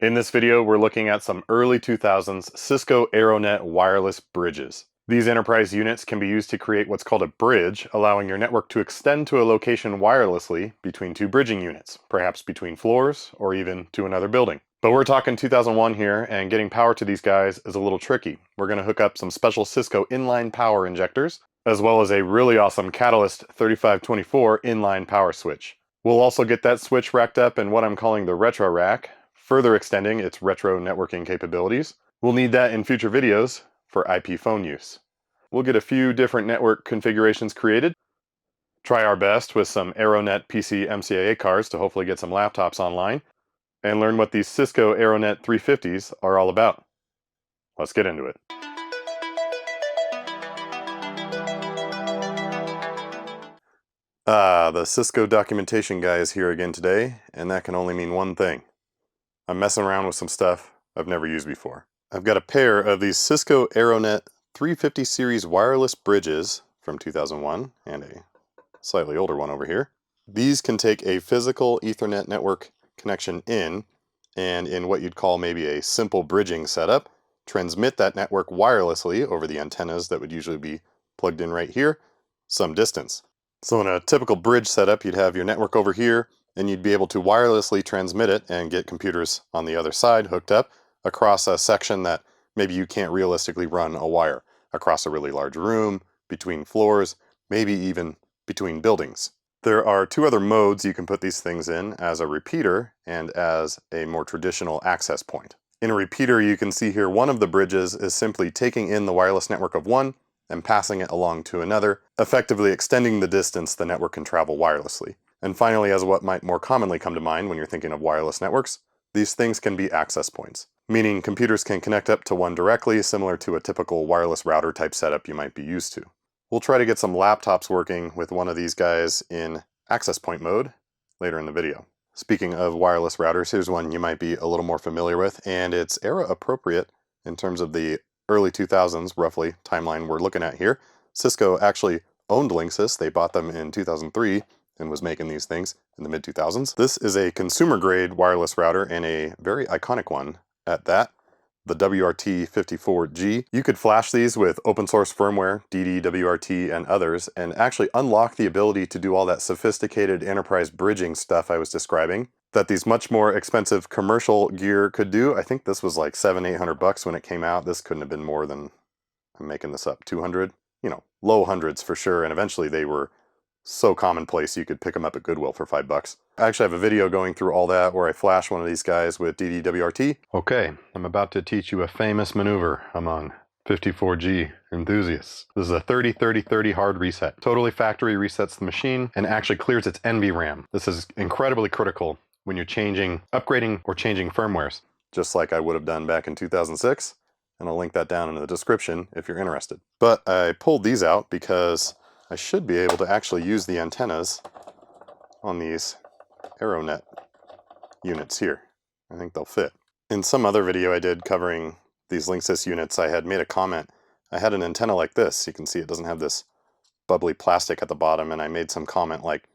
In this video, we're looking at some early 2000s Cisco Aironet wireless bridges. These enterprise units can be used to create what's called a bridge, allowing your network to extend to a location wirelessly between two bridging units, perhaps between floors or even to another building. But we're talking 2001 here, and getting power to these guys is a little tricky. We're going to hook up some special Cisco inline power injectors, as well as a really awesome Catalyst 3524 inline power switch. We'll also get that switch racked up in what I'm calling the retro rack, further extending its retro networking capabilities. We'll need that in future videos for IP phone use. We'll get a few different network configurations created, try our best with some Aironet PCMCIA cards to hopefully get some laptops online, and learn what these Cisco Aironet 350s are all about. Let's get into it. The Cisco documentation guy is here again today, and that can only mean one thing. I'm messing around with some stuff I've never used before. I've got a pair of these Cisco Aironet 350 series wireless bridges from 2001 and a slightly older one over here. These can take a physical Ethernet network connection in, and in what you'd call maybe a simple bridging setup, transmit that network wirelessly over the antennas that would usually be plugged in right here, some distance. So in a typical bridge setup, you'd have your network over here, and you'd be able to wirelessly transmit it and get computers on the other side hooked up across a section that maybe you can't realistically run a wire, across a really large room, between floors, maybe even between buildings. There are two other modes you can put these things in, as a repeater and as a more traditional access point. In a repeater, you can see here one of the bridges is simply taking in the wireless network of one and passing it along to another, effectively extending the distance the network can travel wirelessly. And finally, as what might more commonly come to mind when you're thinking of wireless networks, these things can be access points, meaning computers can connect up to one directly, similar to a typical wireless router type setup you might be used to. We'll try to get some laptops working with one of these guys in access point mode later in the video. Speaking of wireless routers, here's one you might be a little more familiar with, and it's era appropriate in terms of the early 2000s, roughly, timeline we're looking at here. Cisco actually owned Linksys. They bought them in 2003 and was making these things in the mid-2000s. This is a consumer-grade wireless router, and a very iconic one at that, the WRT 54G. You could flash these with open source firmware, DD-WRT, and others, and actually unlock the ability to do all that sophisticated enterprise bridging stuff I was describing that these much more expensive commercial gear could do. I think this was like $700-800 when it came out. This couldn't have been more than, I'm making this up, 200? You know, low hundreds for sure, and eventually they were so commonplace you could pick them up at Goodwill for $5. I actually have a video going through all that where I flash one of these guys with DD-WRT. Okay, I'm about to teach you a famous maneuver among 54G enthusiasts. This is a 30-30-30 hard reset. Totally factory resets the machine and actually clears its NVRAM. This is incredibly critical when you're upgrading or changing firmwares, just like I would have done back in 2006. And I'll link that down in the description if you're interested. But I pulled these out because I should be able to actually use the antennas on these Aironet units here. I think they'll fit. In some other video I did covering these Linksys units, I had made a comment. I had an antenna like this. You can see it doesn't have this bubbly plastic at the bottom, and I made some comment like,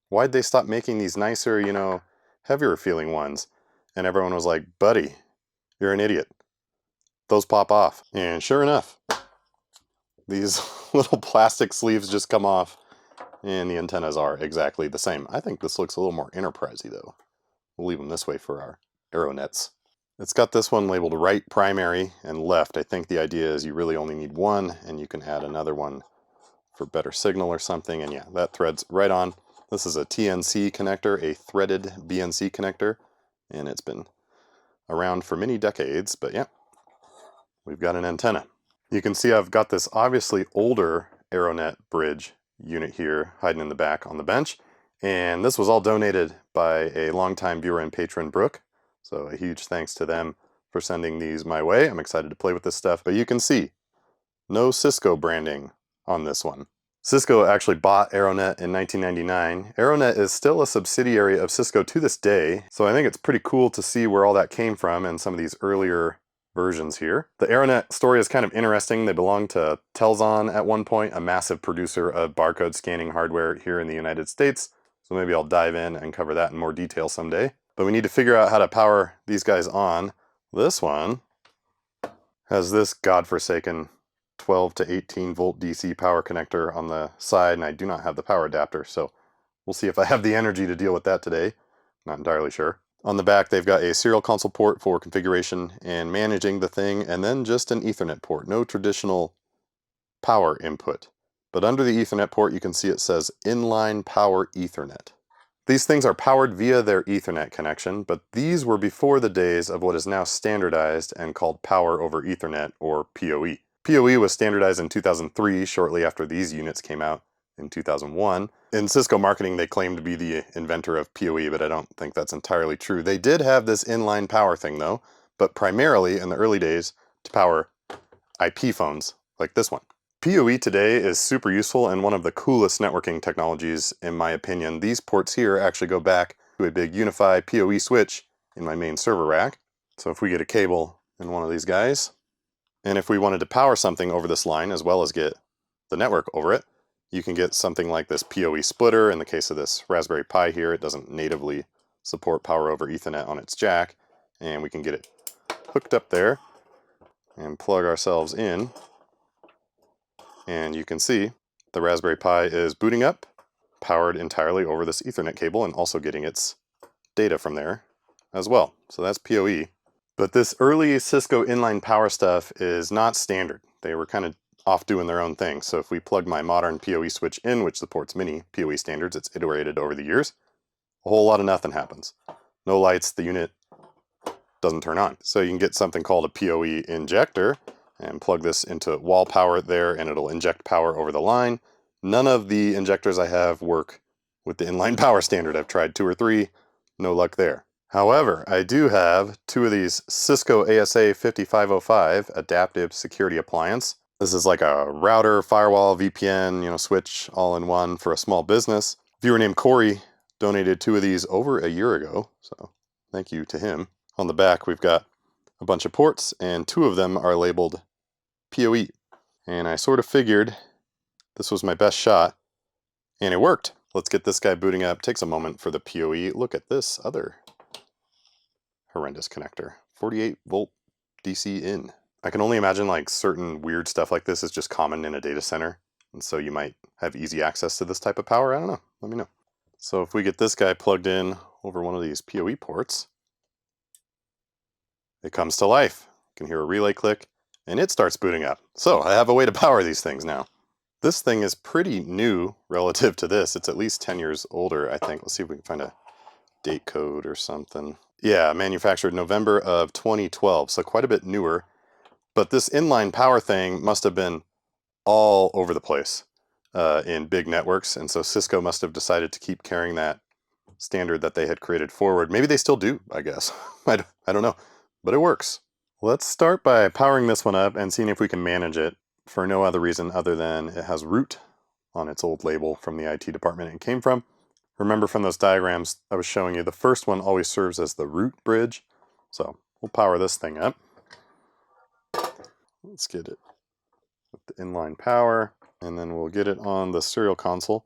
why'd they stop making these nicer, you know, heavier feeling ones? And everyone was like, buddy, you're an idiot. Those pop off. And sure enough, these little plastic sleeves just come off, and the antennas are exactly the same. I think this looks a little more enterprisey though. We'll leave them this way for our Aironets. It's got this one labeled right primary and left. I think the idea is you really only need one, and you can add another one for better signal or something. And yeah, that threads right on. This is a TNC connector, a threaded BNC connector, and it's been around for many decades, but yeah, we've got an antenna. You can see I've got this obviously older Aironet bridge unit here hiding in the back on the bench, and this was all donated by a longtime viewer and patron, Brooke, so a huge thanks to them for sending these my way. I'm excited to play with this stuff, but you can see no Cisco branding on this one. Cisco actually bought Aironet in 1999. Aironet is still a subsidiary of Cisco to this day, so I think it's pretty cool to see where all that came from and some of these earlier versions here. The Aironet story is kind of interesting. They belonged to Telzon at one point, a massive producer of barcode scanning hardware here in the United States. So maybe I'll dive in and cover that in more detail someday. But we need to figure out how to power these guys on. This one has this godforsaken 12 to 18 volt DC power connector on the side, and I do not have the power adapter, so we'll see if I have the energy to deal with that today. Not entirely sure. On the back, they've got a serial console port for configuration and managing the thing, and then just an Ethernet port. No traditional power input. But under the Ethernet port, you can see it says Inline Power Ethernet. These things are powered via their Ethernet connection, but these were before the days of what is now standardized and called Power over Ethernet, or PoE. PoE was standardized in 2003, shortly after these units came out in 2001. In Cisco marketing, they claim to be the inventor of PoE, but I don't think that's entirely true. They did have this inline power thing though, but primarily in the early days to power IP phones like this one. PoE today is super useful and one of the coolest networking technologies in my opinion. These ports here actually go back to a big UniFi PoE switch in my main server rack. So if we get a cable in one of these guys, and if we wanted to power something over this line as well as get the network over it, you can get something like this PoE splitter. In the case of this Raspberry Pi here, it doesn't natively support power over Ethernet on its jack, and we can get it hooked up there and plug ourselves in. And you can see the Raspberry Pi is booting up, powered entirely over this Ethernet cable, and also getting its data from there as well. So that's PoE. But this early Cisco inline power stuff is not standard. They were kind of off doing their own thing. So if we plug my modern PoE switch in, which supports many PoE standards, it's iterated over the years, a whole lot of nothing happens. No lights, the unit doesn't turn on. So you can get something called a PoE injector, and plug this into wall power there, and it'll inject power over the line. None of the injectors I have work with the inline power standard. I've tried 2 or 3, no luck there. However, I do have 2 of these Cisco ASA 5505 adaptive security appliance. This is like a router, firewall, VPN, switch all in one for a small business. Viewer named Corey donated 2 of these over a year ago, so thank you to him. On the back, we've got a bunch of ports, and 2 of them are labeled PoE. And I sort of figured this was my best shot, and it worked. Let's get this guy booting up. Takes a moment for the PoE. Look at this other horrendous connector. 48 volt DC in. I can only imagine like certain weird stuff like this is just common in a data center, and so you might have easy access to this type of power. I don't know. Let me know. So if we get this guy plugged in over one of these PoE ports, it comes to life. You can hear a relay click, and it starts booting up. So I have a way to power these things now. This thing is pretty new relative to this. It's at least 10 years older, I think. Let's see if we can find a date code or something. Yeah, manufactured November of 2012, so quite a bit newer. But this inline power thing must have been all over the place in big networks, and so Cisco must have decided to keep carrying that standard that they had created forward. Maybe they still do, I guess. I don't know, but it works. Let's start by powering this one up and seeing if we can manage it for no other reason other than it has root on its old label from the IT department it came from. Remember from those diagrams I was showing you, the first one always serves as the root bridge. So we'll power this thing up. Let's get it with the inline power, and then we'll get it on the serial console.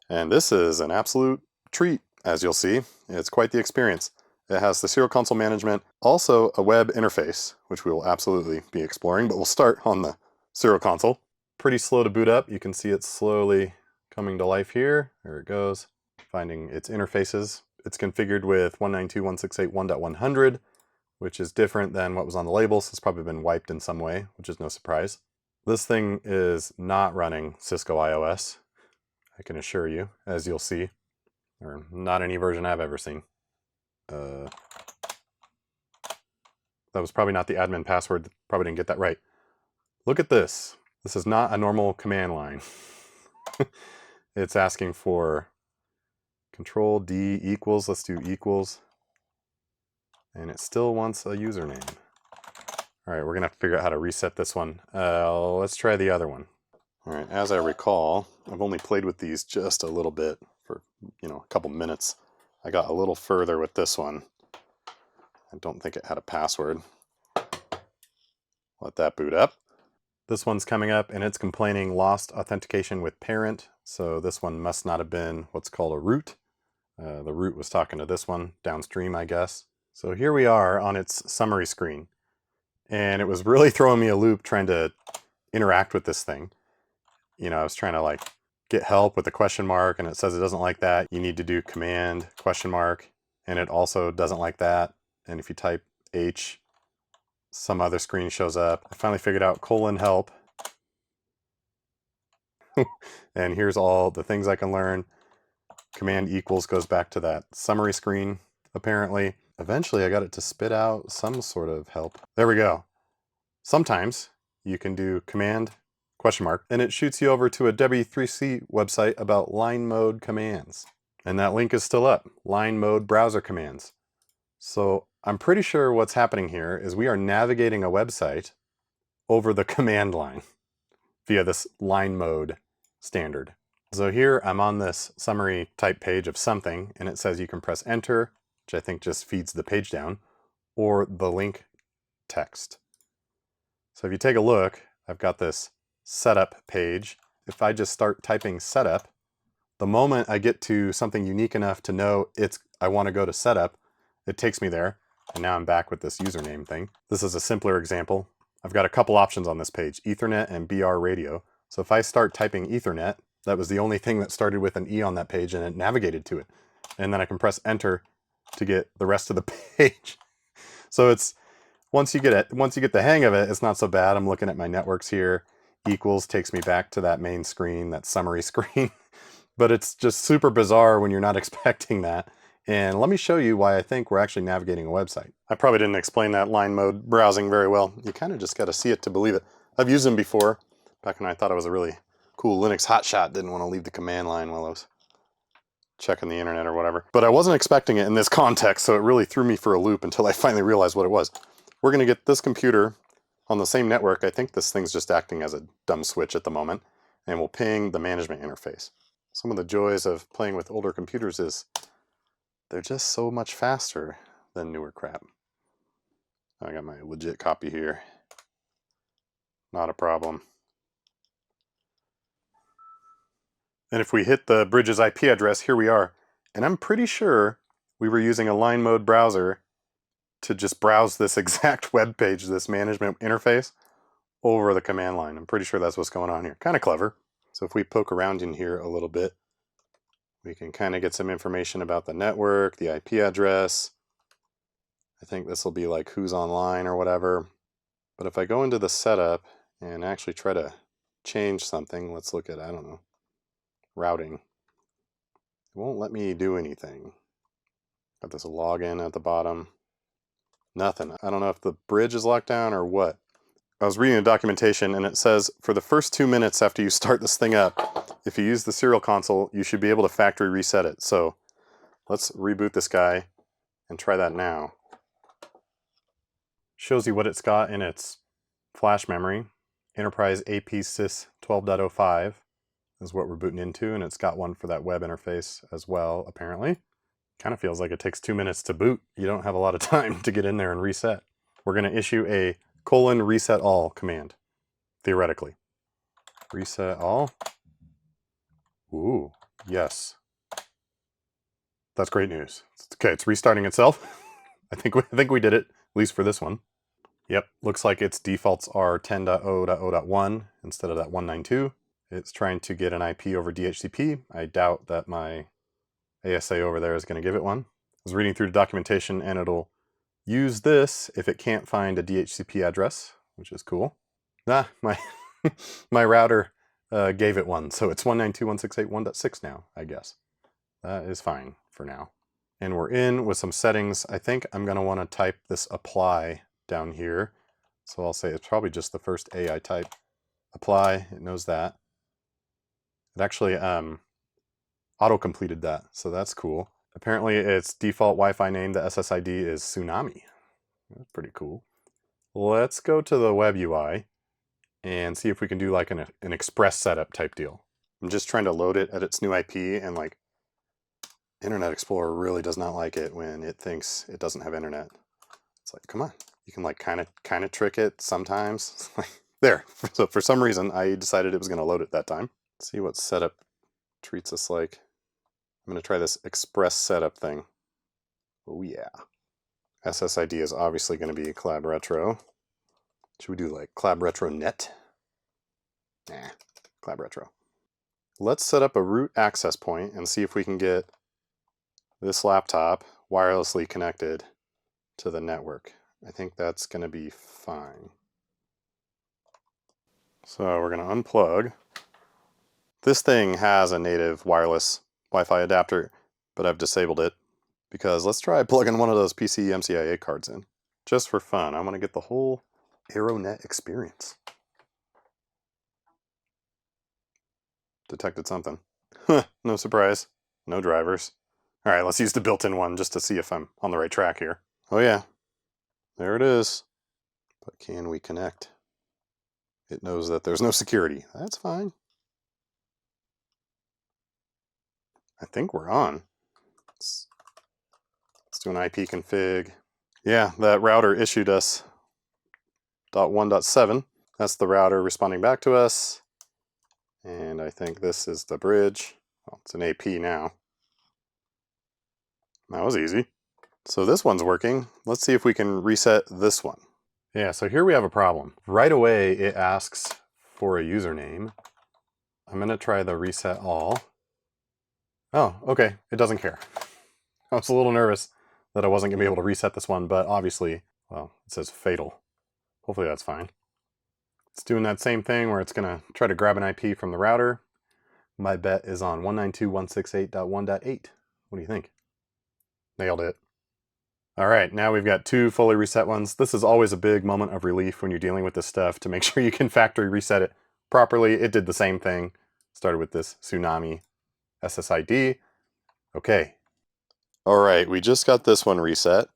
And this is an absolute treat, as you'll see. It's quite the experience. It has the serial console management, also a web interface, which we will absolutely be exploring, but we'll start on the serial console. Pretty slow to boot up. You can see it slowly coming to life here. There it goes, finding its interfaces. It's configured with 192.168.1.100, which is different than what was on the label, so it's probably been wiped in some way, which is no surprise. This thing is not running Cisco iOS, I can assure you, as you'll see, or not any version I've ever seen. That was probably not the admin password. Probably didn't get that right. Look at this. This is not a normal command line. It's asking for Control D equals. Let's do equals. And it still wants a username. All right, we're gonna have to figure out how to reset this one. Let's try the other one. All right, as I recall, I've only played with these just a little bit for, a couple minutes. I got a little further with this one. I don't think it had a password. Let that boot up. This one's coming up and it's complaining lost authentication with parent. So this one must not have been what's called a root. The root was talking to this one downstream, I guess. So here we are on its summary screen. And it was really throwing me a loop trying to interact with this thing. You know, I was trying to like get help with the question mark, and it says it doesn't like that. You need to do command question mark, and it also doesn't like that. And if you type H, some other screen shows up. I finally figured out :help. And here's all the things I can learn. Command equals goes back to that summary screen, apparently. Eventually I got it to spit out some sort of help. There we go. Sometimes you can do command question mark, and it shoots you over to a W3C website about line mode commands. And that link is still up, line mode browser commands. So I'm pretty sure what's happening here is we are navigating a website over the command line via this line mode standard. So here I'm on this summary type page of something, and it says you can press enter, which I think just feeds the page down, or the link text. So if you take a look, I've got this setup page. If I just start typing setup, the moment I get to something unique enough to know I want to go to setup, it takes me there. And now I'm back with this username thing. This is a simpler example. I've got a couple options on this page, Ethernet and BR radio. So if I start typing Ethernet, that was the only thing that started with an E on that page, and it navigated to it. And then I can press enter to get the rest of the page. So it's, once you get the hang of it, it's not so bad. I'm looking at my networks here. Equals takes me back to that main screen, that summary screen. But it's just super bizarre when you're not expecting that. And let me show you why I think we're actually navigating a website. I probably didn't explain that line mode browsing very well. You kind of just got to see it to believe it. I've used them before, back when I thought I was a really cool Linux hotshot, didn't want to leave the command line while I was checking the internet or whatever. But I wasn't expecting it in this context, so it really threw me for a loop until I finally realized what it was. We're going to get this computer on the same network. I think this thing's just acting as a dumb switch at the moment, and we'll ping the management interface. Some of the joys of playing with older computers is they're just so much faster than newer crap. I got my legit copy here. Not a problem. And if we hit the bridge's IP address, here we are. And I'm pretty sure we were using a line mode browser to just browse this exact web page, this management interface, over the command line. I'm pretty sure that's what's going on here. Kind of clever. So if we poke around in here a little bit, we can kind of get some information about the network, the IP address. I think this will be like who's online or whatever. But if I go into the setup and actually try to change something, let's look at, I don't know, routing. It won't let me do anything. Got this login at the bottom. Nothing. I don't know if the bridge is locked down or what. I was reading the documentation, and it says for the first 2 minutes after you start this thing up, if you use the serial console, you should be able to factory reset it. So let's reboot this guy and try that now. Shows you what it's got in its flash memory. Enterprise APsys 12.05 is what we're booting into, and it's got one for that web interface as well, apparently. Kind of feels like it takes 2 minutes to boot. You don't have a lot of time to get in there and reset. We're going to issue a :reset all command, theoretically. Reset all. Ooh, yes. That's great news. Okay, it's restarting itself. I think we did it, at least for this one. Yep, looks like its defaults are 10.0.0.1 instead of that 192. It's trying to get an IP over DHCP. I doubt that my ASA over there is going to give it one. I was reading through the documentation, and it'll use this if it can't find a DHCP address, which is cool. My my router gave it one, so it's 192.168.1.6 now, I guess. That is fine for now. And we're in with some settings. I think I'm going to want to type this apply down here. So I'll say it's probably just the first A I type. Apply, it knows that. It actually auto-completed that, so that's cool. Apparently its default Wi-Fi name, the SSID, is Tsunami. That's pretty cool. Let's go to the web UI and see if we can do like an express setup type deal. I'm just trying to load it at its new IP, and like Internet Explorer really does not like it when it thinks it doesn't have internet. It's like, come on. You can like kind of trick it sometimes. There. So for some reason I decided it was going to load it that time. Let's see what setup treats us like. I'm going to try this express setup thing. Oh yeah. SSID is obviously going to be Collab Retro. Should we do like Collab Retro Net? Nah, Collab Retro. Let's set up a root access point and see if we can get this laptop wirelessly connected to the network. I think that's going to be fine. So we're going to unplug. This thing has a native wireless Wi-Fi adapter, but I've disabled it because let's try plugging one of those PCMCIA cards in. Just for fun, I want to get the whole Aironet experience. Detected something. No surprise. No drivers. All right, let's use the built-in one just to see if I'm on the right track here. Oh yeah, there it is. But can we connect? It knows that there's no security. That's fine. I think we're on. Let's do an IP config. Yeah, that router issued us .1.7. That's the router responding back to us. And I think this is the bridge. Well, it's an AP now. That was easy. So this one's working. Let's see if we can reset this one. Yeah, so here we have a problem. Right away, it asks for a username. I'm going to try the reset all. Oh, okay. It doesn't care. I was a little nervous that I wasn't going to be able to reset this one, but obviously, well, it says fatal. Hopefully that's fine. It's doing that same thing where it's going to try to grab an IP from the router. My bet is on 192.168.1.8. What do you think? Nailed it. All right, now we've got two fully reset ones. This is always a big moment of relief when you're dealing with this stuff to make sure you can factory reset it properly. It did the same thing. Started with this Tsunami SSID. Okay. All right, we just got this one reset.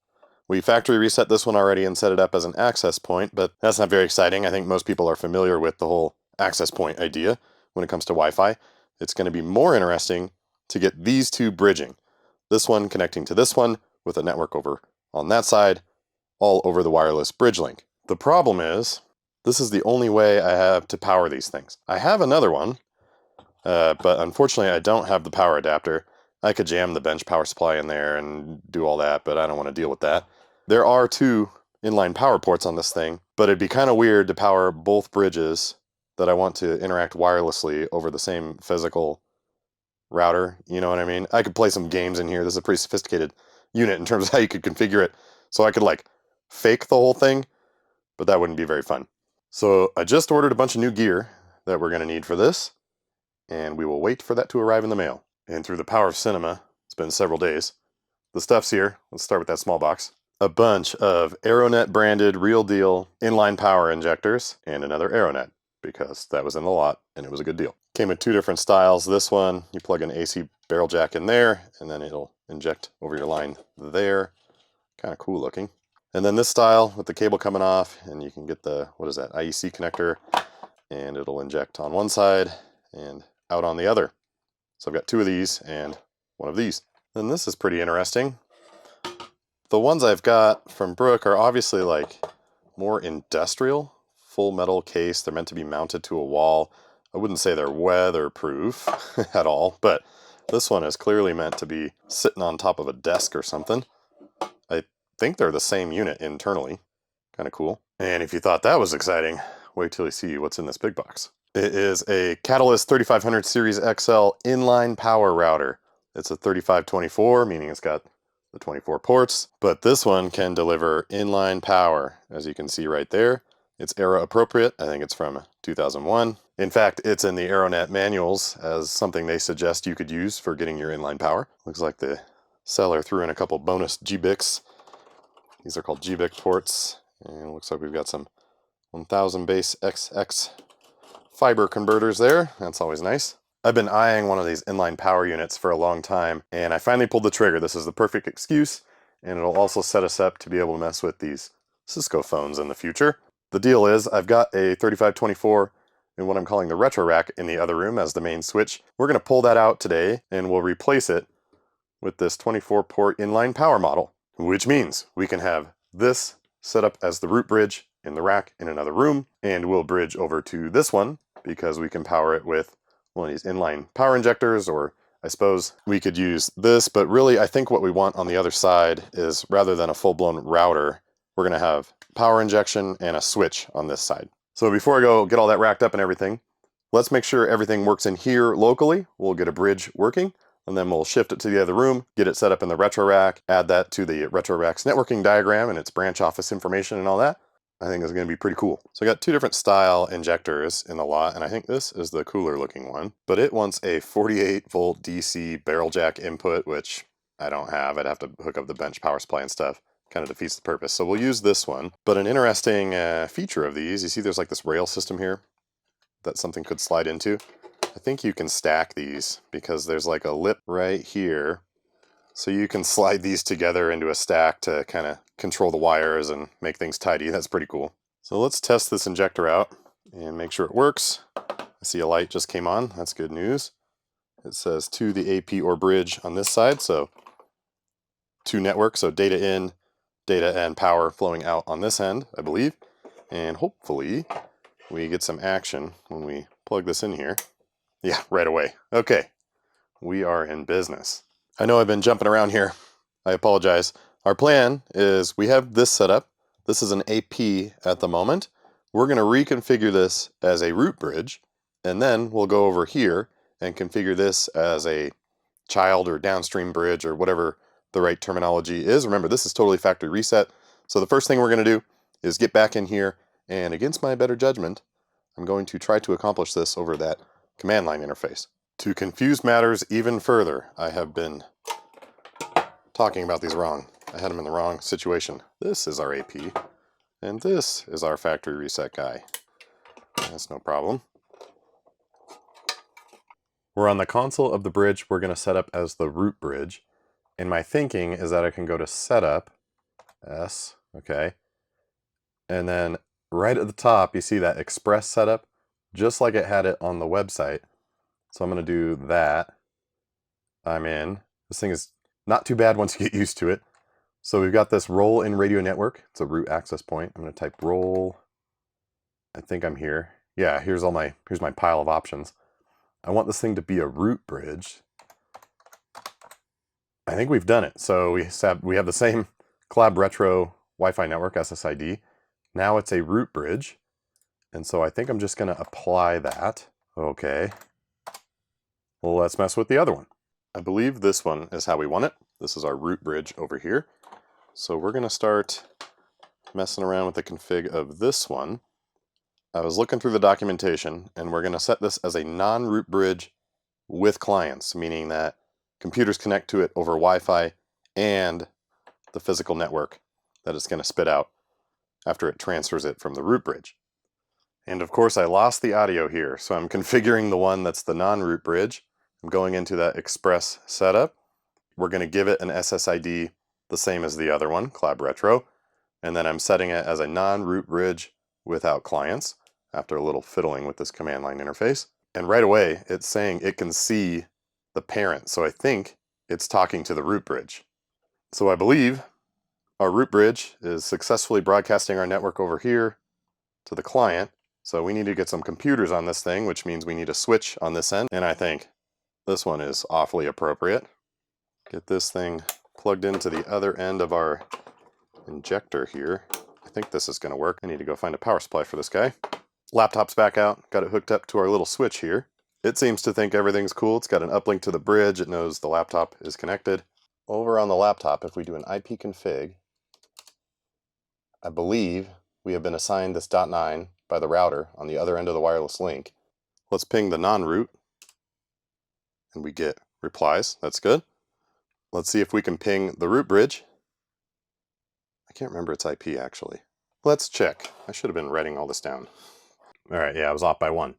We factory reset this one already and set it up as an access point, but that's not very exciting. I think most people are familiar with the whole access point idea when it comes to Wi-Fi. It's going to be more interesting to get these two bridging. This one connecting to this one with a network over on that side, all over the wireless bridge link. The problem is, this is the only way I have to power these things. I have another one, but unfortunately I don't have the power adapter. I could jam the bench power supply in there and do all that, but I don't want to deal with that. There are two inline power ports on this thing, but it'd be kind of weird to power both bridges that I want to interact wirelessly over the same physical router. You know what I mean? I could play some games in here. This is a pretty sophisticated unit in terms of how you could configure it. So I could like fake the whole thing, but that wouldn't be very fun. So I just ordered a bunch of new gear that we're going to need for this, and we will wait for that to arrive in the mail. And through the power of cinema, it's been several days. The stuff's here. Let's start with that small box. A bunch of Aironet branded real deal inline power injectors and another Aironet because that was in the lot and it was a good deal. Came in two different styles. This one, you plug an AC barrel jack in there and then it'll inject over your line there. Kind of cool looking. And then this style with the cable coming off and you can get the, what is that, IEC connector, and it'll inject on one side and out on the other. So I've got two of these and one of these. Then this is pretty interesting. The ones I've got from Brook are obviously like more industrial, full metal case. They're meant to be mounted to a wall. I wouldn't say they're weatherproof at all, but this one is clearly meant to be sitting on top of a desk or something. I think they're the same unit internally. Kind of cool. And if you thought that was exciting, wait till you see what's in this big box. It is a Catalyst 3500 Series XL inline power router. It's a 3524, meaning it's got the 24 ports, but this one can deliver inline power, as you can see right there. It's era appropriate. I think it's from 2001. In fact, it's in the Aironet manuals as something they suggest you could use for getting your inline power. Looks like the seller threw in a couple bonus GBICs. These are called GBIC ports, and it looks like we've got some 1000 base XX fiber converters there. That's always nice. I've been eyeing one of these inline power units for a long time, and I finally pulled the trigger. This is the perfect excuse, and it'll also set us up to be able to mess with these Cisco phones in the future. The deal is, I've got a 3524 in what I'm calling the retro rack in the other room as the main switch. We're going to pull that out today, and we'll replace it with this 24-port inline power model, which means we can have this set up as the root bridge in the rack in another room, and we'll bridge over to this one because we can power it with one of these inline power injectors or I suppose we could use this, but really I think what we want on the other side is, rather than a full-blown router, we're going to have power injection and a switch on this side. So before I go get all that racked up and everything, let's make sure everything works in here locally. We'll get a bridge working, and then we'll shift it to the other room, get it set up in the retro rack, add that to the retro rack's networking diagram and its branch office information and all that. I think it's going to be pretty cool. So I got two different style injectors in the lot, and I think this is the cooler looking one, but it wants a 48 volt DC barrel jack input, which I don't have. I'd have to hook up the bench power supply and stuff. Kind of defeats the purpose. So we'll use this one. But an interesting feature of these, you see there's like this rail system here that something could slide into. I think you can stack these because there's like a lip right here. So you can slide these together into a stack to kind of control the wires and make things tidy. That's pretty cool. So let's test this injector out and make sure it works. I see a light just came on. That's good news. It says to the AP or bridge on this side. So to network, so data in, data and power flowing out on this end, I believe. And hopefully we get some action when we plug this in here. Yeah, right away. Okay, we are in business. I know I've been jumping around here. I apologize. Our plan is we have this set up. This is an AP at the moment. We're going to reconfigure this as a root bridge, and then we'll go over here and configure this as a child or downstream bridge or whatever the right terminology is. Remember, this is totally factory reset. So the first thing we're going to do is get back in here, and against my better judgment, I'm going to try to accomplish this over that command line interface. To confuse matters even further, I have been talking about these wrong. I had them in the wrong situation. This is our AP, and this is our factory reset guy. That's no problem. We're on the console of the bridge we're going to set up as the root bridge, and my thinking is that I can go to setup, S, okay, and then right at the top you see that express setup, just like it had it on the website. So I'm going to do that. I'm in. This thing is not too bad once you get used to it. So we've got this role in radio network. It's a root access point. I'm going to type role. I think I'm here. Yeah, here's my pile of options. I want this thing to be a root bridge. I think we've done it. So we have the same Collab Retro Wi-Fi network, SSID. Now it's a root bridge. And so I think I'm just going to apply that. Okay. Well, let's mess with the other one. I believe this one is how we want it. This is our root bridge over here. So we're going to start messing around with the config of this one. I was looking through the documentation, and we're going to set this as a non-root bridge with clients, meaning that computers connect to it over Wi-Fi and the physical network that it's going to spit out after it transfers it from the root bridge. And of course I lost the audio here, so I'm configuring the one that's the non-root bridge. I'm going into that express setup. We're going to give it an SSID the same as the other one, Collab Retro, and then I'm setting it as a non-root bridge without clients after a little fiddling with this command line interface. And right away it's saying it can see the parent, so I think it's talking to the root bridge. So I believe our root bridge is successfully broadcasting our network over here to the client. So we need to get some computers on this thing, which means we need a switch on this end, and I think this one is awfully appropriate. Get this thing plugged into the other end of our injector here. I think this is going to work. I need to go find a power supply for this guy. Laptop's back out. Got it hooked up to our little switch here. It seems to think everything's cool. It's got an uplink to the bridge. It knows the laptop is connected. Over on the laptop, if we do an IP config, I believe we have been assigned this .9 by the router on the other end of the wireless link. Let's ping the non-root, and we get replies. That's good. Let's see if we can ping the root bridge. I can't remember its IP actually. Let's check. I should have been writing all this down. All right, yeah, I was off by one.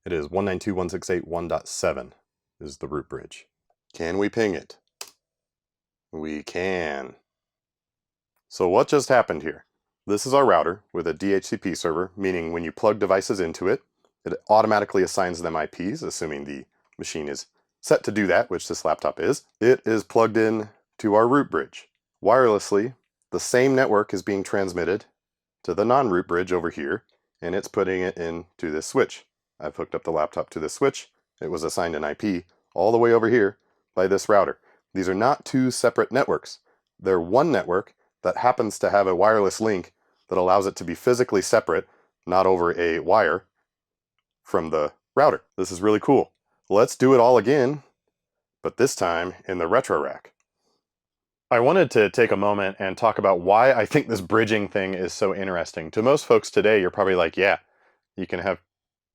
It is 192.168.1.7 is the root bridge. Can we ping it? We can. So what just happened here? This is our router with a DHCP server, meaning when you plug devices into it, it automatically assigns them IPs, assuming the machine is set to do that, which this laptop is. It is plugged in to our root bridge. Wirelessly, the same network is being transmitted to the non-root bridge over here, and it's putting it into this switch. I've hooked up the laptop to this switch. It was assigned an IP all the way over here by this router. These are not two separate networks. They're one network that happens to have a wireless link that allows it to be physically separate, not over a wire, from the router. This is really cool. Let's do it all again, but this time in the retro rack. I wanted to take a moment and talk about why I think this bridging thing is so interesting. To most folks today, you're probably like, yeah, you can have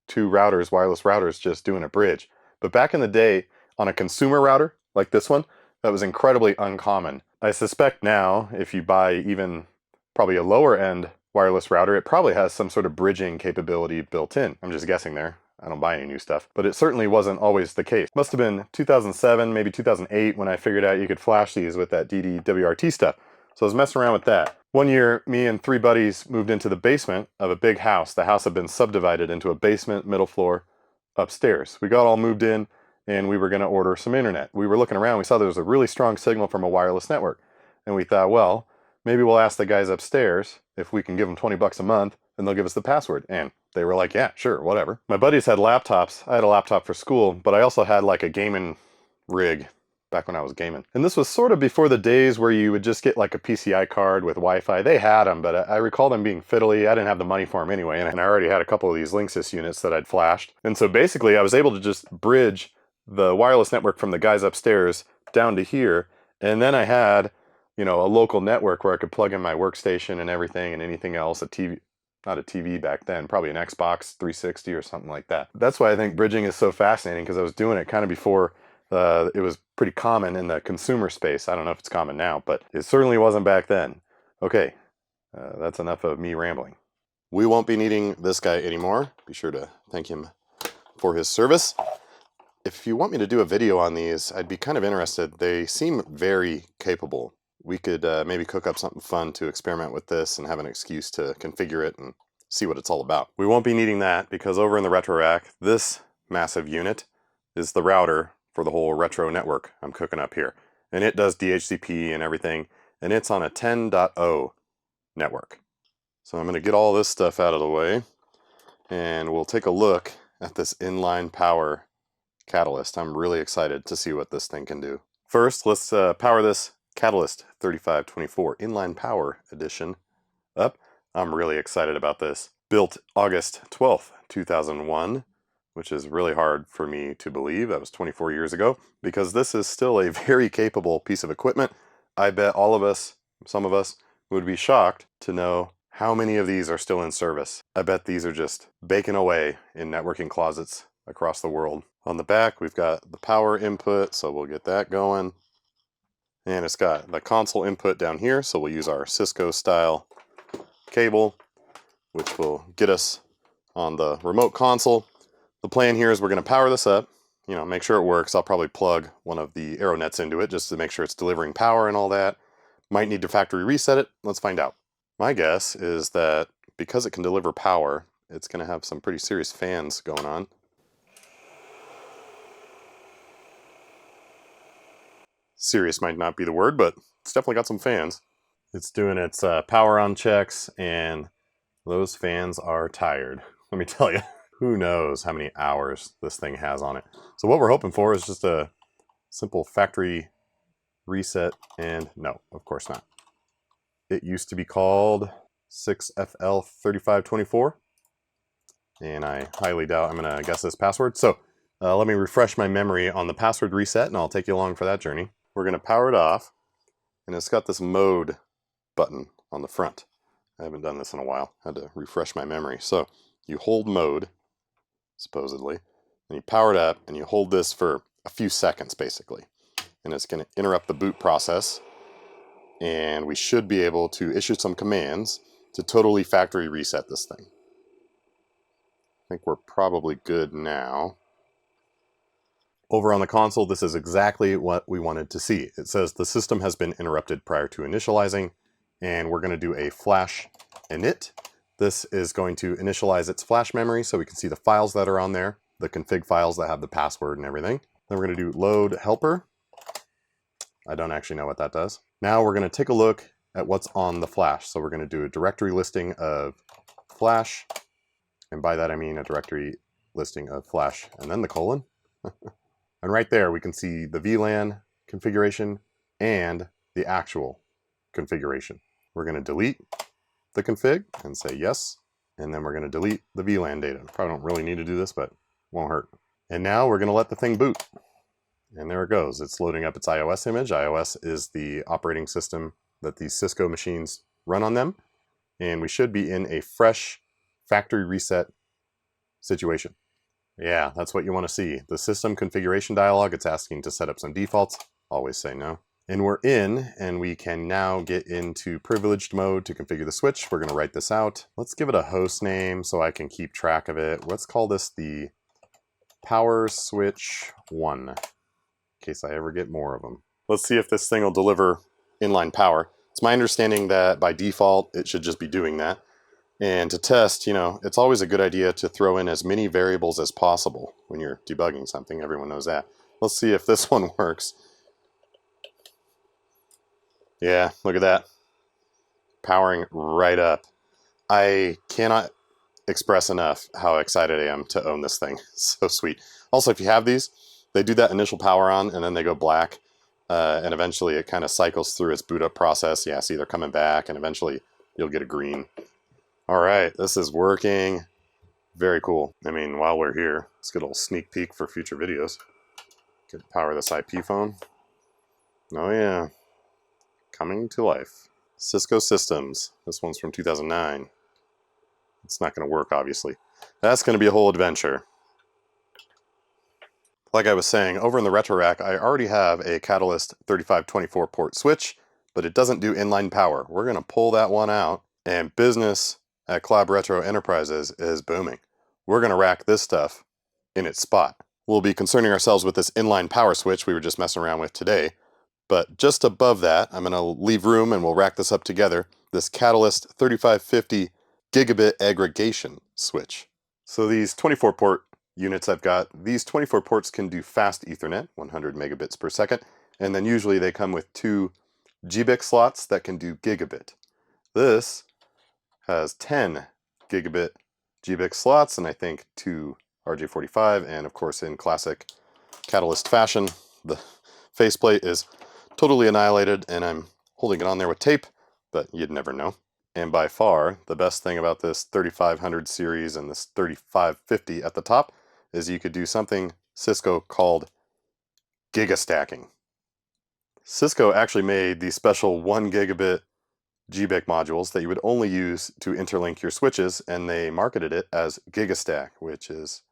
two routers, wireless routers, just doing a bridge. But back in the day, on a consumer router like this one, that was incredibly uncommon. I suspect now, if you buy even probably a lower end wireless router, it probably has some sort of bridging capability built in. I'm just guessing there. I don't buy any new stuff, but it certainly wasn't always the case. Must have been 2007, maybe 2008 when I figured out you could flash these with that DD-WRT stuff. So I was messing around with that. One year, me and 3 buddies moved into the basement of a big house. The house had been subdivided into a basement, middle floor, upstairs. We got all moved in and we were going to order some internet. We were looking around, we saw there was a really strong signal from a wireless network. And we thought, well, maybe we'll ask the guys upstairs if we can give them 20 bucks a month and they'll give us the password. And they were like, yeah, sure, whatever. My buddies had laptops. I had a laptop for school, but I also had like a gaming rig back when I was gaming. And this was sort of before the days where you would just get like a PCI card with Wi-Fi. They had them, but I recall them being fiddly. I didn't have the money for them anyway, and I already had a couple of these Linksys units that I'd flashed. And so basically I was able to just bridge the wireless network from the guys upstairs down to here, and then I had, you know, a local network where I could plug in my workstation and everything and anything else, a TV, not a TV back then, probably an Xbox 360 or something like that. That's why I think bridging is so fascinating, because I was doing it kind of before it was pretty common in the consumer space. I don't know if it's common now, but it certainly wasn't back then. Okay, that's enough of me rambling. We won't be needing this guy anymore. Be sure to thank him for his service. If you want me to do a video on these, I'd be kind of interested. They seem very capable. We could maybe cook up something fun to experiment with this and have an excuse to configure it and see what it's all about. We won't be needing that because over in the retro rack, this massive unit is the router for the whole retro network I'm cooking up here. And it does DHCP and everything, and it's on a 10.0 network. So I'm going to get all this stuff out of the way, and we'll take a look at this inline power catalyst. I'm really excited to see what this thing can do. First, let's power this Catalyst 3524 Inline Power Edition up. I'm really excited about this. Built August 12th, 2001, which is really hard for me to believe. That was 24 years ago, because this is still a very capable piece of equipment. I bet all of us, some of us, would be shocked to know how many of these are still in service. I bet these are just baking away in networking closets across the world. On the back, we've got the power input, so we'll get that going. And it's got the console input down here, so we'll use our Cisco style cable, which will get us on the remote console. The plan here is we're going to power this up, you know, make sure it works. I'll probably plug one of the Aironets into it just to make sure it's delivering power and all that. Might need to factory reset it. Let's find out. My guess is that because it can deliver power, it's going to have some pretty serious fans going on. Serious might not be the word, but it's definitely got some fans. It's doing its power on checks, and those fans are tired. Let me tell you, who knows how many hours this thing has on it. So what we're hoping for is just a simple factory reset, and no, of course not. It used to be called 6FL3524, and I highly doubt I'm going to guess this password. So let me refresh my memory on the password reset, and I'll take you along for that journey. We're going to power it off, and it's got this mode button on the front. I haven't done this in a while. I had to refresh my memory. So you hold mode, supposedly, and you power it up, and you hold this for a few seconds, basically. And it's going to interrupt the boot process, and we should be able to issue some commands to totally factory reset this thing. I think we're probably good now. Over on the console, this is exactly what we wanted to see. It says the system has been interrupted prior to initializing, and we're going to do a flash init. This is going to initialize its flash memory so we can see the files that are on there, the config files that have the password and everything. Then we're going to do load helper. I don't actually know what that does. Now we're going to take a look at what's on the flash. So we're going to do a directory listing of flash, and by that I mean a directory listing of flash and then the colon. And right there we can see the VLAN configuration and the actual configuration. We're going to delete the config and say yes, and then we're going to delete the VLAN data. Probably don't really need to do this, but won't hurt. And now we're going to let the thing boot. And there it goes. It's loading up its iOS image. iOS is the operating system that these Cisco machines run on them. And we should be in a fresh factory reset situation. Yeah, that's what you want to see. The system configuration dialog, it's asking to set up some defaults. Always say no. And we're in, and we can now get into privileged mode to configure the switch. We're going to write this out. Let's give it a host name so I can keep track of it. Let's call this the Power Switch 1, in case I ever get more of them. Let's see if this thing will deliver inline power. It's my understanding that by default, it should just be doing that. And to test, it's always a good idea to throw in as many variables as possible when you're debugging something. Everyone knows that. Let's see if this one works. Yeah, look at that. Powering right up. I cannot express enough how excited I am to own this thing. So sweet. Also, if you have these, they do that initial power on and then they go black. And eventually it kind of cycles through its boot up process. Yeah, see, they're coming back and eventually you'll get a green. All right, this is working. Very cool. I mean, while we're here, let's get a little sneak peek for future videos. Get to power this IP phone. Oh yeah, coming to life. Cisco Systems. This one's from 2009. It's not going to work, obviously. That's going to be a whole adventure. Like I was saying, over in the retro rack, I already have a Catalyst 3524 port switch, but it doesn't do inline power. We're going to pull that one out, and business at Collab Retro Enterprises is booming. We're going to rack this stuff in its spot. We'll be concerning ourselves with this inline power switch we were just messing around with today, but just above that, I'm going to leave room and we'll rack this up together, this Catalyst 3550 gigabit aggregation switch. So these 24 port units I've got, these 24 ports can do fast Ethernet, 100 megabits per second, and then usually they come with 2 GBIC slots that can do gigabit. This has 10 gigabit GBIC slots, and I think 2 RJ45, and of course in classic Catalyst fashion, the faceplate is totally annihilated, and I'm holding it on there with tape, but you'd never know. And by far, the best thing about this 3500 series and this 3550 at the top is you could do something Cisco called gigastacking. Cisco actually made these special 1 gigabit GBIC modules that you would only use to interlink your switches, and they marketed it as Gigastack, which is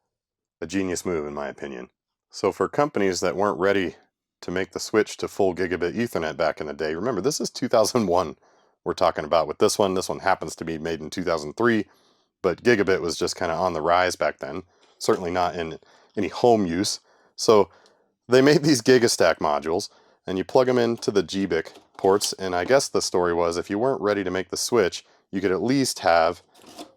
a genius move in my opinion. So for companies that weren't ready to make the switch to full gigabit Ethernet back in the day, remember this is 2001 we're talking about with this one. This one happens to be made in 2003, but gigabit was just kind of on the rise back then, certainly not in any home use. So they made these Gigastack modules, and you plug them into the GBIC ports, and I guess the story was if you weren't ready to make the switch, you could at least have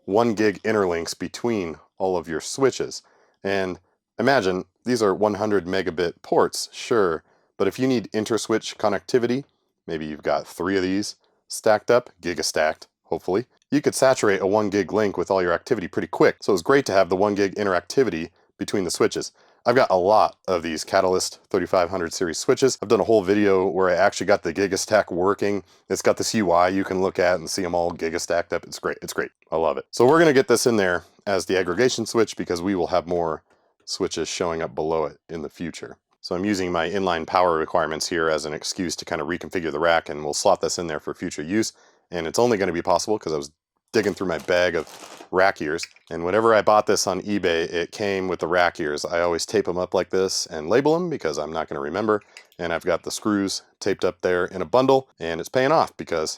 1 gig interlinks between all of your switches. And imagine, these are 100 megabit ports, sure, but if you need inter-switch connectivity, maybe you've got 3 of these stacked up, gigastacked, hopefully, you could saturate a 1 gig link with all your activity pretty quick. So it's great to have the 1 gig interactivity between the switches. I've got a lot of these Catalyst 3500 series switches. I've done a whole video where I actually got the Gigastack working. It's got this UI you can look at and see them all gigastacked up. It's great. It's great. I love it. So we're going to get this in there as the aggregation switch because we will have more switches showing up below it in the future. So I'm using my inline power requirements here as an excuse to kind of reconfigure the rack, and we'll slot this in there for future use. And it's only going to be possible because I was digging through my bag of rack ears, and whenever I bought this on eBay, it came with the rack ears. I always tape them up like this and label them because I'm not going to remember, and I've got the screws taped up there in a bundle, and it's paying off because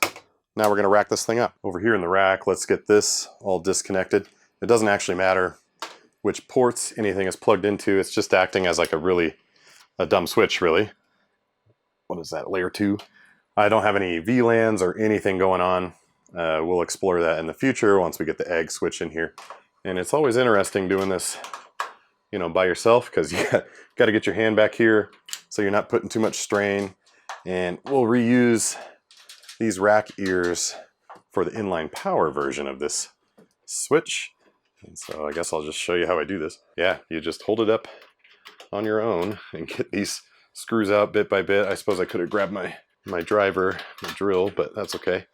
now we're going to rack this thing up. Over here in the rack, let's get this all disconnected. It doesn't actually matter which ports anything is plugged into. It's just acting as like a dumb switch, really. What is that, layer 2? I don't have any VLANs or anything going on. We'll explore that in the future once we get the egg switch in here. And it's always interesting doing this, by yourself, because you got to get your hand back here so you're not putting too much strain. And we'll reuse these rack ears for the inline power version of this switch. And so I guess I'll just show you how I do this. Yeah, you just hold it up on your own and get these screws out bit by bit. I suppose I could have grabbed my driver, my drill, but that's okay.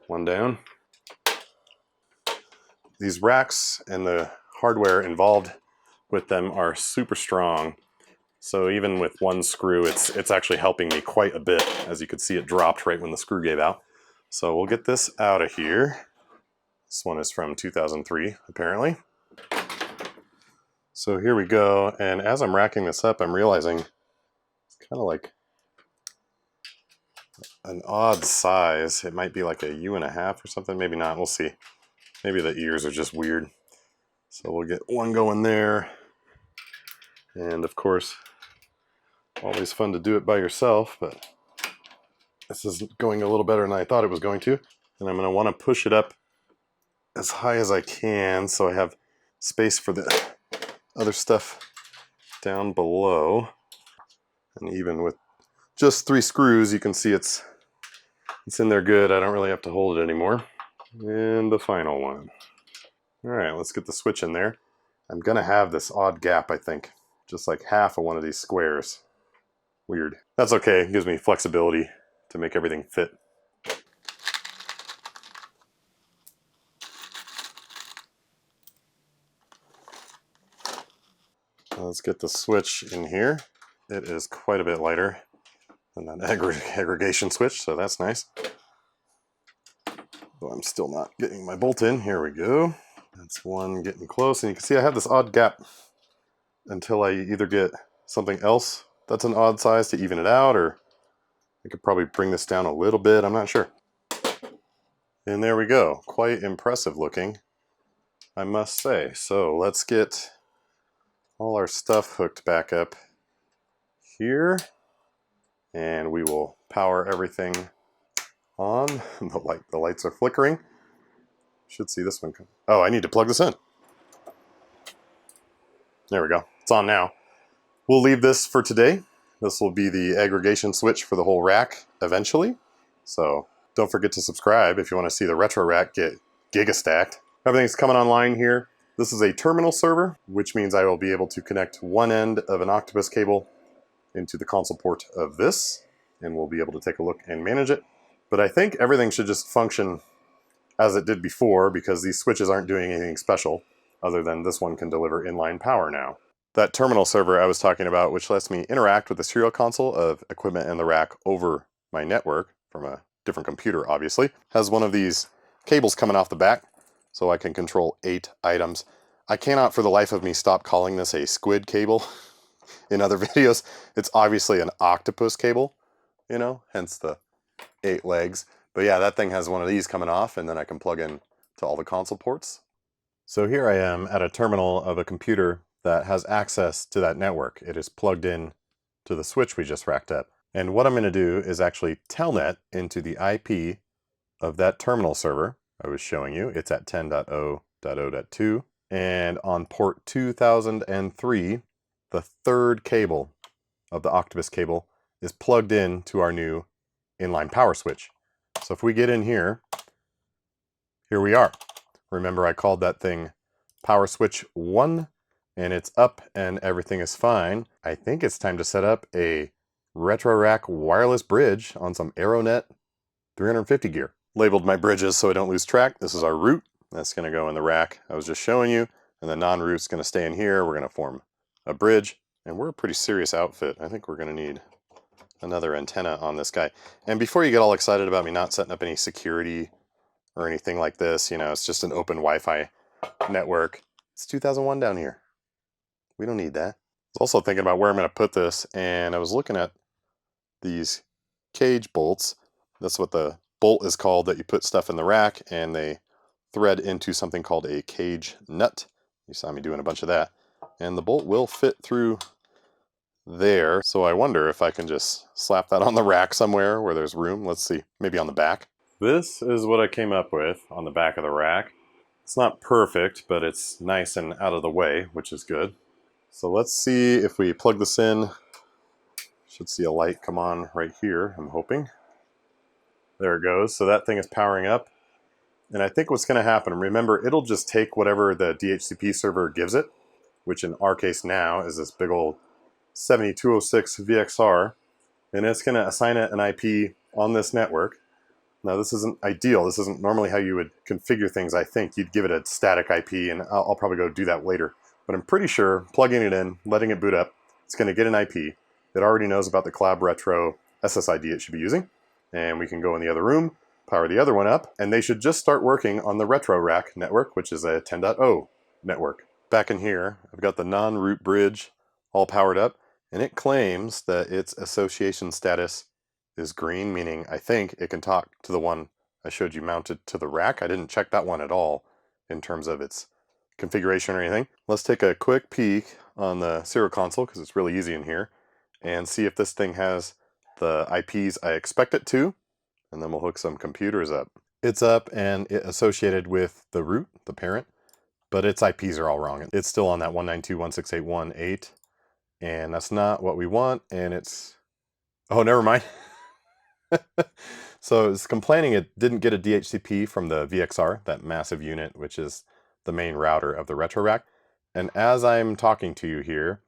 One down. These racks and the hardware involved with them are super strong. So even with one screw, it's actually helping me quite a bit. As you can see, it dropped right when the screw gave out. So we'll get this out of here. This one is from 2003, apparently. So here we go. And as I'm racking this up, I'm realizing it's kind of like an odd size. It might be like a U1/2 or something. Maybe not. We'll see. Maybe the ears are just weird. So we'll get one going there. And of course, always fun to do it by yourself, but this is going a little better than I thought it was going to. And I'm going to want to push it up as high as I can so I have space for the other stuff down below. And even with just 3 screws, you can see it's in there good. I don't really have to hold it anymore. And the final one. All right, let's get the switch in there. I'm going to have this odd gap, I think. Just like half of one of these squares. Weird. That's okay. It gives me flexibility to make everything fit. Let's get the switch in here. It is quite a bit lighter than that aggregation switch, so that's nice. Though I'm still not getting my bolt in. Here we go. That's one getting close, and you can see I have this odd gap until I either get something else that's an odd size to even it out, or I could probably bring this down a little bit. I'm not sure. And there we go. Quite impressive looking, I must say. So let's get all our stuff hooked back up here, and we will power everything on. The lights are flickering. Should see this one come. Oh, I need to plug this in. There we go. It's on now. We'll leave this for today. This will be the aggregation switch for the whole rack eventually. So don't forget to subscribe if you want to see the retro rack get giga-stacked. Everything's coming online here. This is a terminal server, which means I will be able to connect one end of an Octopus cable into the console port of this, and we'll be able to take a look and manage it. But I think everything should just function as it did before, because these switches aren't doing anything special other than this one can deliver inline power now. That terminal server I was talking about, which lets me interact with the serial console of equipment in the rack over my network from a different computer, obviously, has one of these cables coming off the back, so I can control 8 items. I cannot for the life of me stop calling this a squid cable in other videos. It's obviously an octopus cable, you know, hence the 8 legs. But yeah, that thing has one of these coming off, and then I can plug in to all the console ports. So here I am at a terminal of a computer that has access to that network. It is plugged in to the switch we just racked up. And what I'm going to do is actually telnet into the IP of that terminal server I was showing you. It's at 10.0.0.2. And on port 2003, the 3rd cable of the Octopus cable is plugged in to our new inline power switch. So if we get in here, here we are. Remember, I called that thing power switch 1, and it's up and everything is fine. I think it's time to set up a retro rack wireless bridge on some Aironet 350 gear. Labeled my bridges so I don't lose track. This is our root. That's going to go in the rack I was just showing you, and the non-root's going to stay in here. We're going to form a bridge, and we're a pretty serious outfit. I think we're going to need another antenna on this guy. And before you get all excited about me not setting up any security or anything like this, you know, it's just an open Wi-Fi network. It's 2001 down here. We don't need that. I was also thinking about where I'm going to put this, and I was looking at these cage bolts. That's what the bolt is called that you put stuff in the rack, and they thread into something called a cage nut. You saw me doing a bunch of that. And the bolt will fit through there, so I wonder if I can just slap that on the rack somewhere where there's room. Let's see, maybe on the back. This is what I came up with on the back of the rack. It's not perfect, but it's nice and out of the way, which is good. So let's see if we plug this in. Should see a light come on right here, I'm hoping. There it goes. So that thing is powering up. And I think what's going to happen, remember, it'll just take whatever the DHCP server gives it. which in our case now is this big old 7206 VXR, and it's going to assign it an IP on this network. Now this isn't ideal. This isn't normally how you would configure things. I think you'd give it a static IP, and I'll probably go do that later. But I'm pretty sure plugging it in, letting it boot up, it's going to get an IP. It already knows about the Collab Retro SSID it should be using. And we can go in the other room, power the other one up, and they should just start working on the Retro Rack network, which is a 10.0 network. Back in here, I've got the non-root bridge all powered up, and it claims that its association status is green, meaning I think it can talk to the one I showed you mounted to the rack. I didn't check that one at all in terms of its configuration or anything. Let's take a quick peek on the serial console, because it's really easy in here, and see if this thing has the IPs I expect it to, and then we'll hook some computers up. It's up and it associated with the root, the parent, but its IPs are all wrong. It's still on that 192.168.1.8, and that's not what we want, and it's... Oh, never mind. So it's complaining it didn't get a DHCP from the VXR, that massive unit, which is the main router of the Retro Rack. And as I'm talking to you here,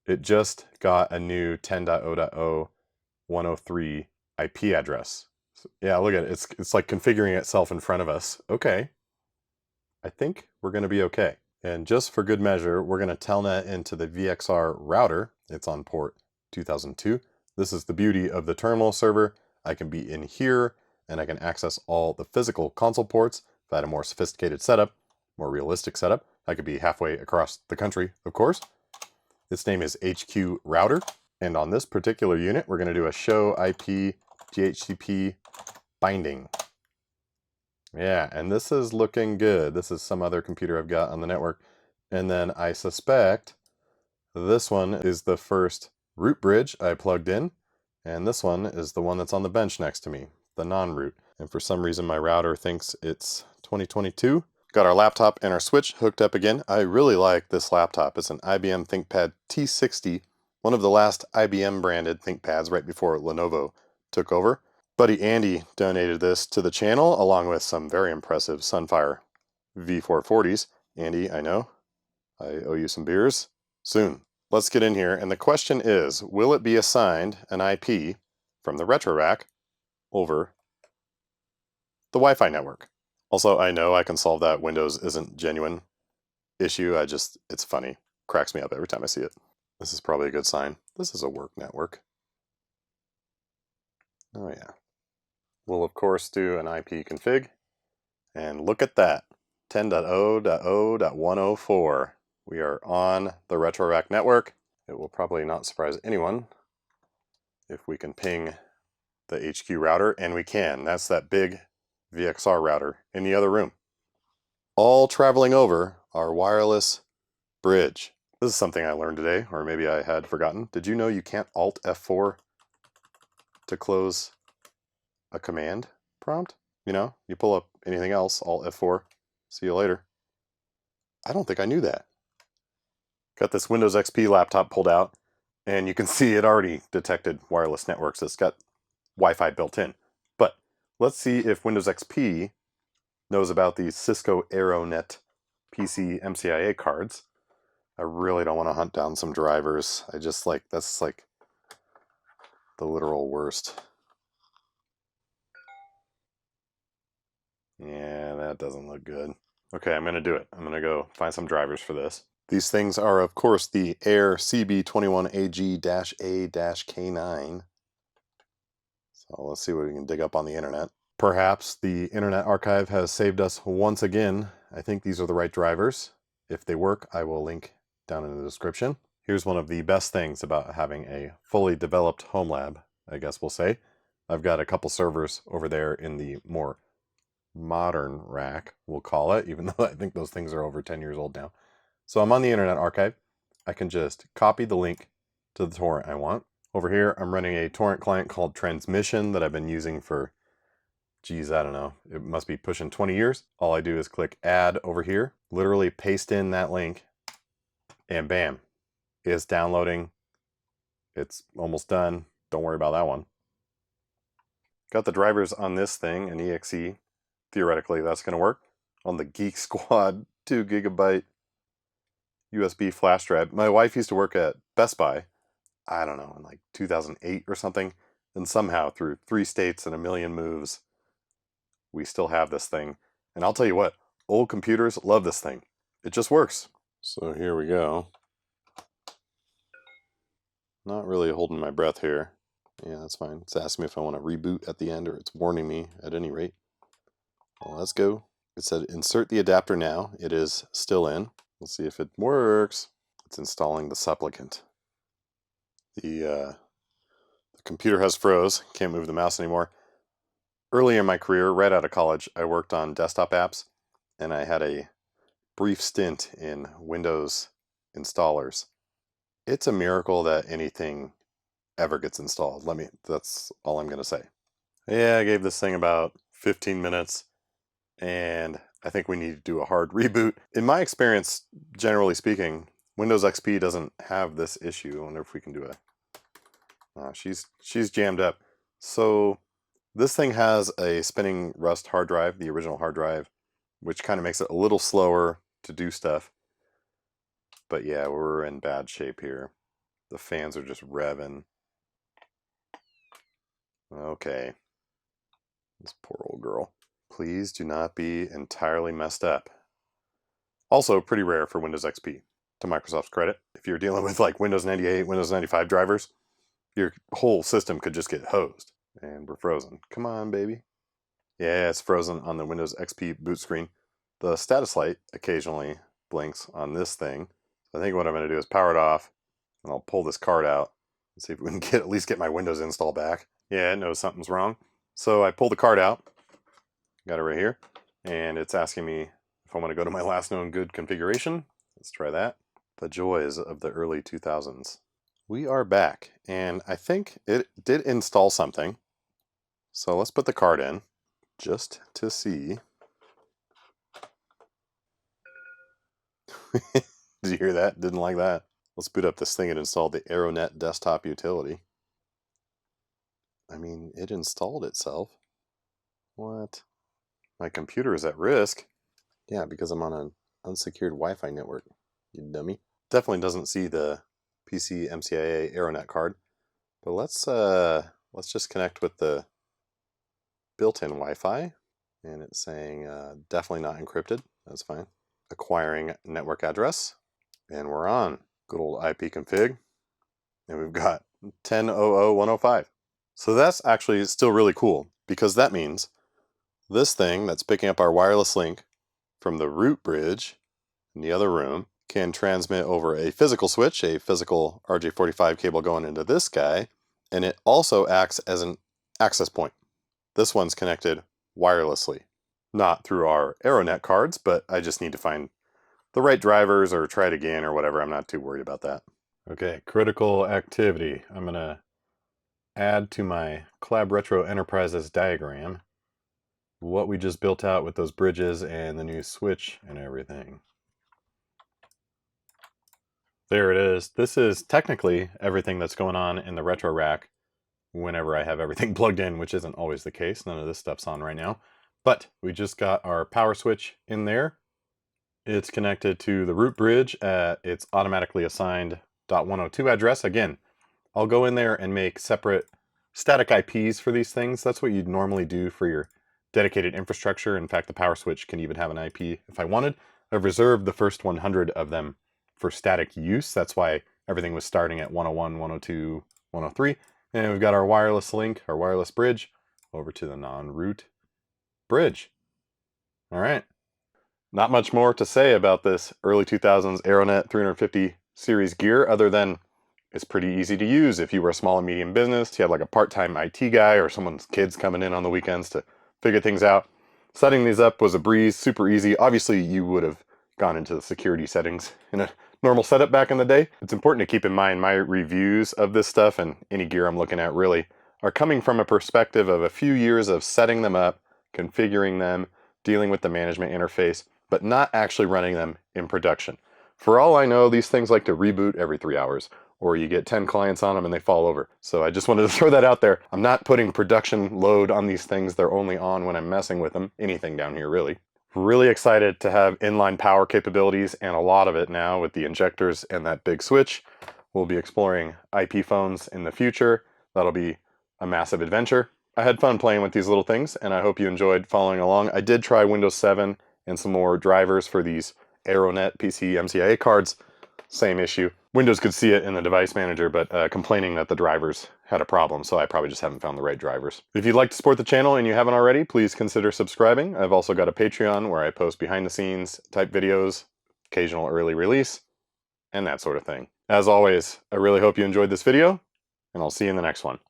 it just got a new 10.0.0.103 IP address. So, yeah, look at it. It's like configuring itself in front of us. Okay. I think we're going to be okay. And just for good measure, we're going to telnet into the VXR router. It's on port 2002. This is the beauty of the terminal server. I can be in here and I can access all the physical console ports. If I had a more sophisticated setup, more realistic setup, I could be halfway across the country, of course. Its name is HQ Router. And on this particular unit, we're going to do a show IP DHCP binding. Yeah, and this is looking good. This is some other computer I've got on the network. And then I suspect this one is the first root bridge I plugged in. And this one is the one that's on the bench next to me, the non-root. And for some reason my router thinks it's 2022. Got our laptop and our switch hooked up again. I really like this laptop. It's an IBM ThinkPad T60, one of the last IBM branded ThinkPads right before Lenovo took over. Buddy Andy donated this to the channel along with some very impressive Sunfire V440s. Andy, I know, I owe you some beers soon. Let's get in here, and the question is, will it be assigned an IP from the Retro Rack over the Wi-Fi network? Also, I know I can solve that Windows isn't genuine issue. It's funny. Cracks me up every time I see it. This is probably a good sign. This is a work network. Oh yeah. We'll of course do an IP config, and look at that. 10.0.0.104. We are on the Retro Rack network. It will probably not surprise anyone if we can ping the HQ router, and we can. That's that big VXR router in the other room. All traveling over our wireless bridge. This is something I learned today, or maybe I had forgotten. Did you know you can't Alt F4 to close a command prompt? You know, you pull up anything else, Alt F4, see you later. I don't think I knew that. Got this Windows XP laptop pulled out, and you can see it already detected wireless networks. It's got Wi-Fi built in. But let's see if Windows XP knows about these Cisco Aironet PCMCIA cards. I really don't want to hunt down some drivers. That's like the literal worst. Yeah, that doesn't look good. Okay, I'm going to do it. I'm going to go find some drivers for this. These things are, of course, the Air CB21AG-A-K9. So let's see what we can dig up on the internet. Perhaps the Internet Archive has saved us once again. I think these are the right drivers. If they work, I will link down in the description. Here's one of the best things about having a fully developed home lab, I guess we'll say. I've got a couple servers over there in the more modern rack, we'll call it, even though I think those things are over 10 years old now. So I'm on the Internet Archive. I can just copy the link to the torrent I want. Over here, I'm running a torrent client called Transmission that I've been using for, geez, I don't know, it must be pushing 20 years. All I do is click add over here, literally paste in that link, and bam, it's downloading. It's almost done. Don't worry about that one. Got the drivers on this thing, an EXE. Theoretically, that's going to work. On the Geek Squad 2 GB USB flash drive. My wife used to work at Best Buy, I don't know, in like 2008 or something. And somehow through 3 states and a million moves, we still have this thing. And I'll tell you what, old computers love this thing. It just works. So here we go. Not really holding my breath here. Yeah, that's fine. It's asking me if I want to reboot at the end, or it's warning me at any rate. Well, let's go. It said insert the adapter now. It is still in. Let's see if it works. It's installing the supplicant. The computer has froze. Can't move the mouse anymore. Earlier in my career, right out of college, I worked on desktop apps, and I had a brief stint in Windows installers. It's a miracle that anything ever gets installed. That's all I'm gonna say. Yeah, I gave this thing about 15 minutes, and I think we need to do a hard reboot. In my experience, generally speaking, Windows XP doesn't have this issue. I wonder if we can do a... she's jammed up. So this thing has a spinning Rust hard drive, the original hard drive, which kind of makes it a little slower to do stuff. But yeah, we're in bad shape here. The fans are just revving. Okay. This poor old girl. Please do not be entirely messed up. Also, pretty rare for Windows XP, to Microsoft's credit. If you're dealing with like Windows 98, Windows 95 drivers, your whole system could just get hosed. And we're frozen. Come on, baby. Yeah, it's frozen on the Windows XP boot screen. The status light occasionally blinks on this thing. I think what I'm going to do is power it off, and I'll pull this card out and see if we can at least get my Windows install back. Yeah, it knows something's wrong. So I pull the card out, got it right here, and it's asking me if I want to go to my last known good configuration. Let's try that. The joys of the early 2000s. We are back, and I think it did install something. So let's put the card in just to see. Did you hear that? Didn't like that. Let's boot up this thing and install the Aironet desktop utility. I mean, it installed itself. What? My computer is at risk. Yeah, because I'm on an unsecured Wi-Fi network, you dummy. Definitely doesn't see the PCMCIA Aironet card. But let's just connect with the built-in Wi-Fi. And it's saying definitely not encrypted. That's fine. Acquiring network address. And we're on. Good old IP config. And we've got 10.00.105. So that's actually still really cool, because that means this thing that's picking up our wireless link from the root bridge in the other room can transmit over a physical switch, a physical RJ45 cable going into this guy, and it also acts as an access point. This one's connected wirelessly, not through our Aironet cards, but I just need to find the right drivers or try it again or whatever. I'm not too worried about that. Okay, critical activity. I'm going to add to my Collab Retro Enterprises diagram what we just built out with those bridges and the new switch and everything. There it is. This is technically everything that's going on in the retro rack whenever I have everything plugged in, which isn't always the case. None of this stuff's on right now. But we just got our power switch in there. It's connected to the root bridge at its automatically assigned .102 address. Again, I'll go in there and make separate static IPs for these things. That's what you'd normally do for your dedicated infrastructure. In fact, the power switch can even have an IP if I wanted. I've reserved the first 100 of them for static use. That's why everything was starting at 101, 102, 103. And we've got our wireless link, our wireless bridge, over to the non-root bridge. All right. Not much more to say about this early 2000s Aironet 350 series gear other than it's pretty easy to use if you were a small and medium business. You had like a part-time IT guy or someone's kids coming in on the weekends to figure things out. Setting these up was a breeze, super easy. Obviously, you would have gone into the security settings in a normal setup back in the day. It's important to keep in mind my reviews of this stuff and any gear I'm looking at really are coming from a perspective of a few years of setting them up, configuring them, dealing with the management interface, but not actually running them in production. For all I know, these things like to reboot every 3 hours, or you get 10 clients on them and they fall over. So I just wanted to throw that out there. I'm not putting production load on these things. They're only on when I'm messing with them. Anything down here, really. Really excited to have inline power capabilities, and a lot of it now with the injectors and that big switch. We'll be exploring IP phones in the future. That'll be a massive adventure. I had fun playing with these little things, and I hope you enjoyed following along. I did try Windows 7 and some more drivers for these Aironet PCMCIA cards. Same issue. Windows could see it in the device manager, but complaining that the drivers had a problem, so I probably just haven't found the right drivers. If you'd like to support the channel and you haven't already, please consider subscribing. I've also got a Patreon where I post behind the scenes type videos, occasional early release, and that sort of thing. As always, I really hope you enjoyed this video, and I'll see you in the next one.